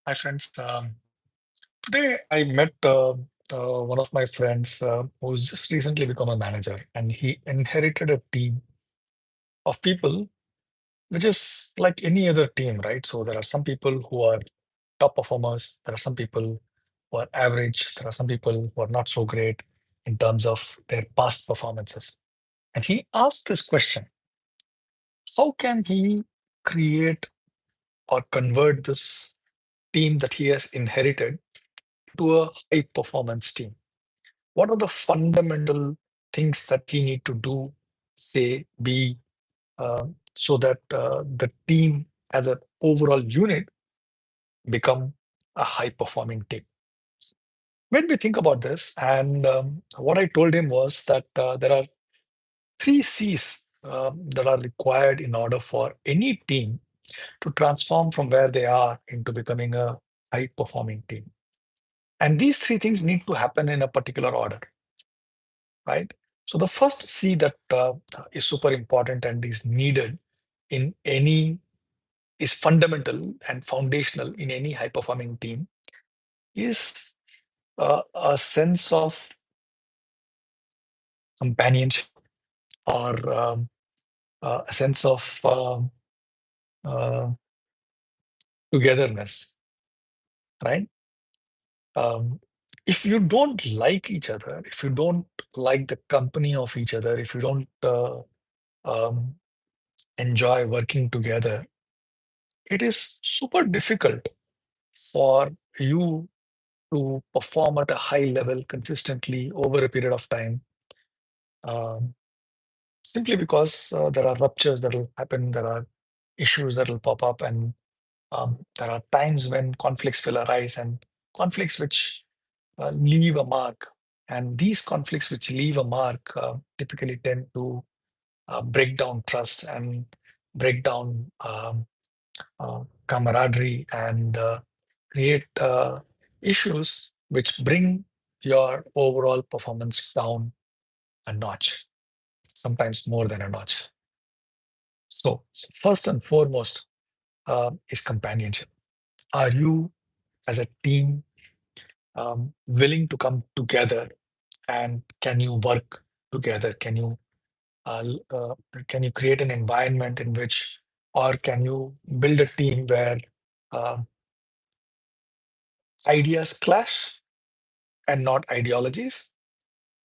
Hi, friends. Today I met one of my friends who's just recently become a manager, and he inherited a team of people, which is like any other team, right? So there are some people who are top performers, there are some people who are average, there are some people who are not so great in terms of their past performances. And he asked this question: how can he create or convert this team that he has inherited to a high performance team? What are the fundamental things that he need to do, say, be, so that the team as an overall unit become a high performing team? Made me think about this, and what I told him was that there are three C's that are required in order for any team to transform from where they are into becoming a high performing team. And these three things need to happen in a particular order, right? So the first C that is super important and is needed in any is fundamental and foundational in any high performing team is a sense of companionship or a sense of uh, togetherness, right? Um, if you don't like each other, if you don't like the company of each other, if you don't um, enjoy working together, it is super difficult for you to perform at a high level consistently over a period of time, um, simply because there are ruptures that will happen, there are issues that will pop up, and there are times when conflicts will arise and conflicts which leave a mark. And these conflicts which leave a mark typically tend to break down trust and break down camaraderie and create issues which bring your overall performance down a notch, sometimes more than a notch. So, first and foremost is companionship. Are you, as a team, willing to come together, and can you work together? Uh, l- uh, can you create an environment in which, or can you build a team where uh, ideas clash and not ideologies,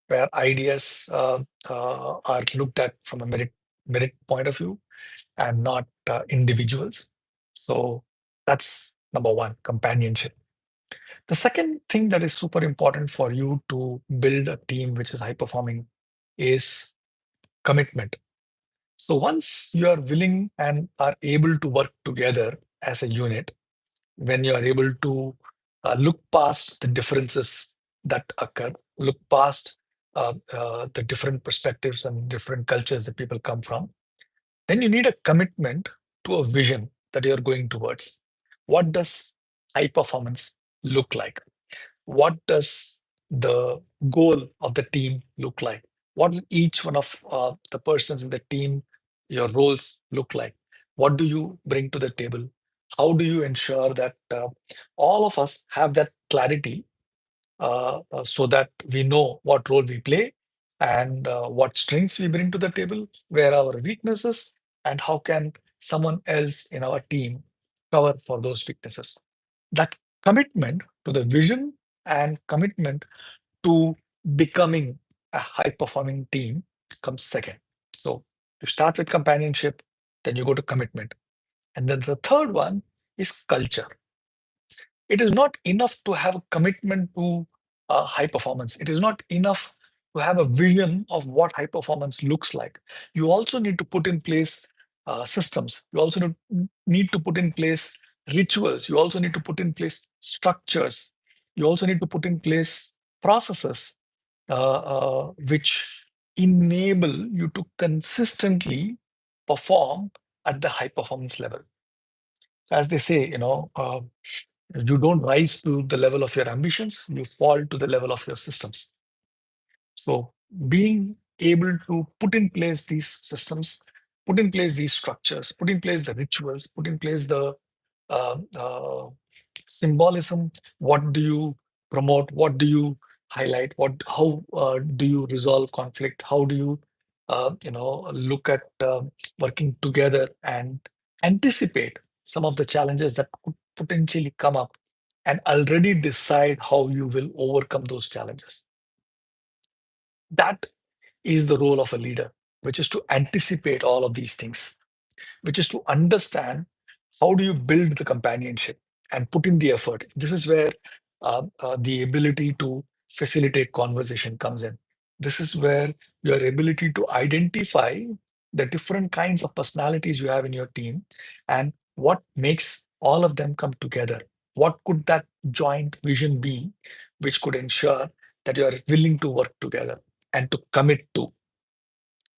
where ideas are looked at from a merit point of view and not individuals. So that's number one, companionship. The second thing that is super important for you to build a team which is high performing is commitment. So once you are willing and are able to work together as a unit, when you are able to look past the differences that occur, look past the different perspectives and different cultures that people come from, then you need a commitment to a vision that you're going towards. What does high performance look like? What does the goal of the team look like? What will each one of the persons in the team, your roles look like? What do you bring to the table? How do you ensure that all of us have that clarity, so that we know what role we play and what strengths we bring to the table, where our weaknesses, and how can someone else in our team cover for those weaknesses? That commitment to the vision and commitment to becoming a high performing team comes second. So you start with companionship, then you go to commitment. And then the third one is culture. It is not enough to have a commitment to high performance. It is not enough to have a vision of what high performance looks like. You also need to put in place systems. You also need to put in place rituals. You also need to put in place structures. You also need to put in place processes which enable you to consistently perform at the high performance level. So as they say, you don't rise to the level of your ambitions, you fall to the level of your systems. So, being able to put in place these systems, put in place these structures, put in place the rituals, put in place the uh, uh, Symbolism, what do you promote? What do you highlight? How do you resolve conflict? How do you, look at working together and anticipate some of the challenges that could potentially come up and already decide how you will overcome those challenges? That is the role of a leader, which is to anticipate all of these things, which is to understand how do you build the companionship and put in the effort. This is where the ability to facilitate conversation comes in. This is where your ability to identify the different kinds of personalities you have in your team and what makes all of them come together. What could that joint vision be, which could ensure that you are willing to work together and to commit to,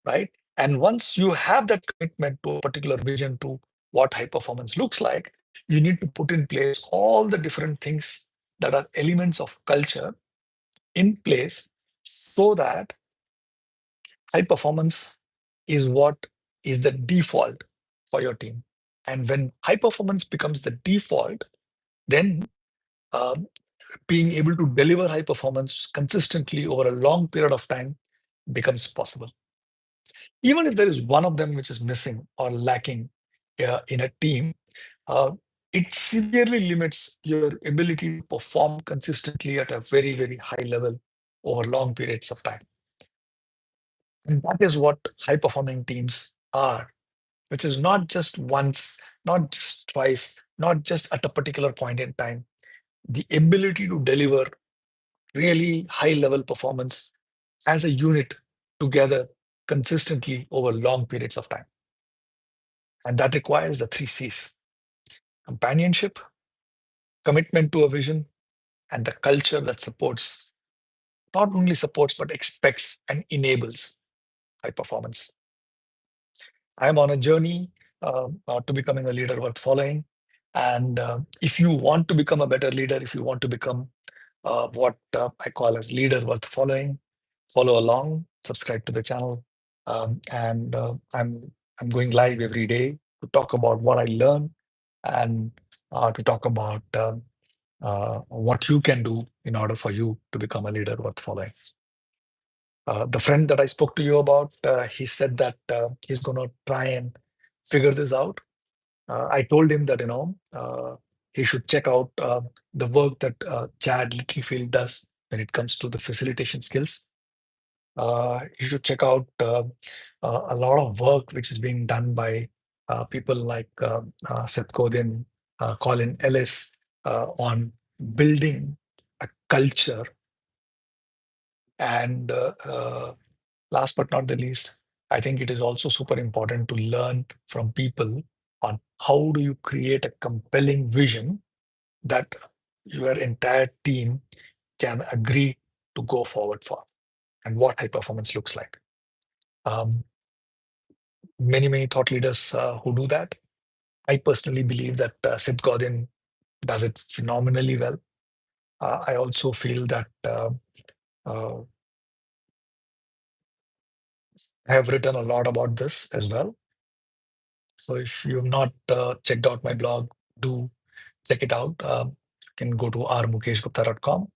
right? And once you have that commitment to a particular vision, to what high performance looks like, you need to put in place all the different things that are elements of culture in place so that high performance is what is the default for your team. And when high performance becomes the default, then um, being able to deliver high performance consistently over a long period of time becomes possible. Even if there is one of them which is missing or lacking in a team, uh, it severely limits your ability to perform consistently at a very, very high level over long periods of time. And that is what high performing teams are, which is not just once, not just twice, not just at a particular point in time. The ability to deliver really high level performance as a unit together consistently over long periods of time. And that requires the three C's: companionship, commitment to a vision, and the culture that supports, not only supports, but expects and enables high performance. I'm on a journey to becoming a leader worth following. And if you want to become a better leader, if you want to become what I call as leader worth following, follow along, subscribe to the channel. And I'm going live every day to talk about what I learn and to talk about what you can do in order for you to become a leader worth following. The friend that I spoke to you about, he said that he's going to try and figure this out. I told him that he should check out the work that Chad Littlefield does when it comes to the facilitation skills. You should check out a lot of work which is being done by people like Seth Godin, Colin Ellis on building a culture. And last but not the least, I think it is also super important to learn from people on how do you create a compelling vision that your entire team can agree to go forward for, and what high performance looks like. Um, many thought leaders who do that. I personally believe that Sid Godin does it phenomenally well. I also feel that uh, I have written a lot about this as well. So if you've not checked out my blog, do check it out. You can go to rmukeshgupta.com.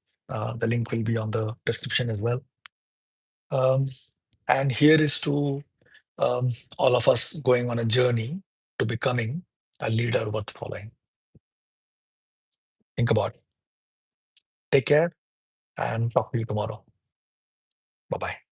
The link will be on the description as well. Um, and here is to um, all of us going on a journey to becoming a leader worth following. Think about it. Take care and talk to you tomorrow. Bye bye.